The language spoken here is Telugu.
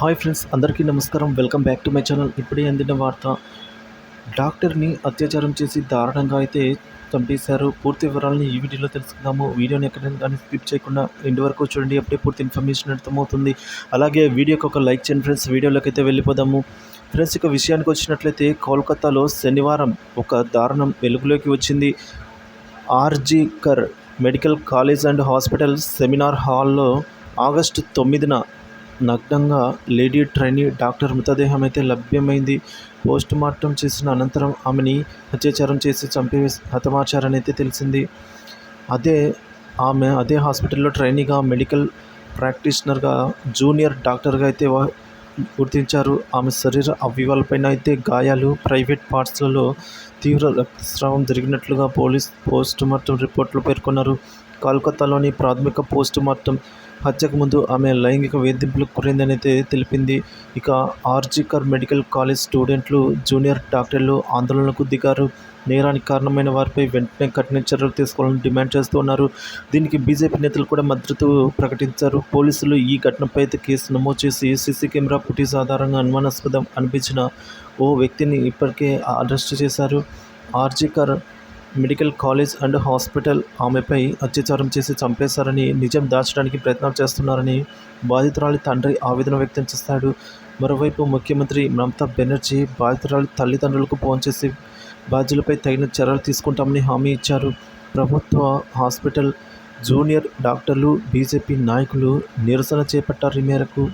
హాయ్ ఫ్రెండ్స్, అందరికీ నమస్కారం. Welcome back to my channel. ఇప్పుడే అందిన వార్త. డాక్టర్ని అత్యాచారం చేసి దారుణంగా అయితే చంపేశారు. పూర్తి వివరాలని ఈ వీడియోలో తెలుసుకుందాము. వీడియోని ఎక్కడైనా కానీ స్కిప్ చేయకుండా ఎండ్ వరకు చూడండి. అప్పుడే పూర్తి ఇన్ఫర్మేషన్ అర్థమవుతుంది. అలాగే వీడియోకి ఒక లైక్ చేయండి ఫ్రెండ్స్. వీడియోలోకి అయితే వెళ్ళిపోదాము. ఫ్రెండ్స్, ఇక విషయానికి వచ్చినట్లయితే కోల్కతాలో శనివారం ఒక దారుణం వెలుగులోకి వచ్చింది. RG Kar medical college and hospital seminar హాల్లో ఆగస్టు 9న నగ్నంగా లేడీ ట్రైనీ డాక్టర్ మృతదేహం అయితే లభ్యమైంది. పోస్ట్ మార్టం చేసిన అనంతరం ఆమెని అత్యాచారం చేసి చంపి హతమార్చారని అయితే తెలిసింది. అదే హాస్పిటల్లో ట్రైనీగా, మెడికల్ ప్రాక్టీషనర్గా, జూనియర్ డాక్టర్గా అయితే గుర్తించారు. ఆమె శరీర అవయవాలపైన అయితే గాయాలు, ప్రైవేట్ పార్ట్స్లలో తీవ్ర రక్తస్రావం జరిగినట్లుగా పోస్ట్ మార్టం రిపోర్టులు పేర్కొన్నారు. కోల్కతాలోని ప్రాథమిక పోస్ట్ మార్టం హత్యకు ముందు ఆమె లైంగిక వేధింపులకు గురైందని అయితే తెలిపింది. ఇక ఆర్జీకర్ మెడికల్ కాలేజ్ స్టూడెంట్లు, జూనియర్ డాక్టర్లు ఆందోళనకు దిగారు. నేరానికి కారణమైన వారిపై వెంటనే కఠిన చర్యలు తీసుకోవాలని డిమాండ్ చేస్తున్నారు. దీనికి బీజేపీ నేతలు కూడా మద్దతు ప్రకటించారు. పోలీసులు ఈ ఘటనపై అయితే కేసు నమోదు చేసి సీసీ కెమెరా ఫుటేజ్ ఆధారంగా అనుమానాస్పదం అనిపించిన ఓ వ్యక్తిని ఇప్పటికే అరెస్టు చేశారు. RG Kar medical college and hospital ఆమెపై అత్యాచారం చేసి చంపేశారని, నిజం దాచడానికి ప్రయత్నాలు చేస్తున్నారని బాధితురాలి తండ్రి ఆవేదన వ్యక్తం చేశాడు. మరోవైపు ముఖ్యమంత్రి మమతా బెనర్జీ బాధితురాలి తల్లిదండ్రులకు ఫోన్ చేసి బాధ్యులపై తగిన చర్యలు తీసుకుంటామని హామీ ఇచ్చారు. ప్రభుత్వ హాస్పిటల్ జూనియర్ డాక్టర్లు, బీజేపీ నాయకులు నిరసన చేపట్టారు. ఈ మేరకు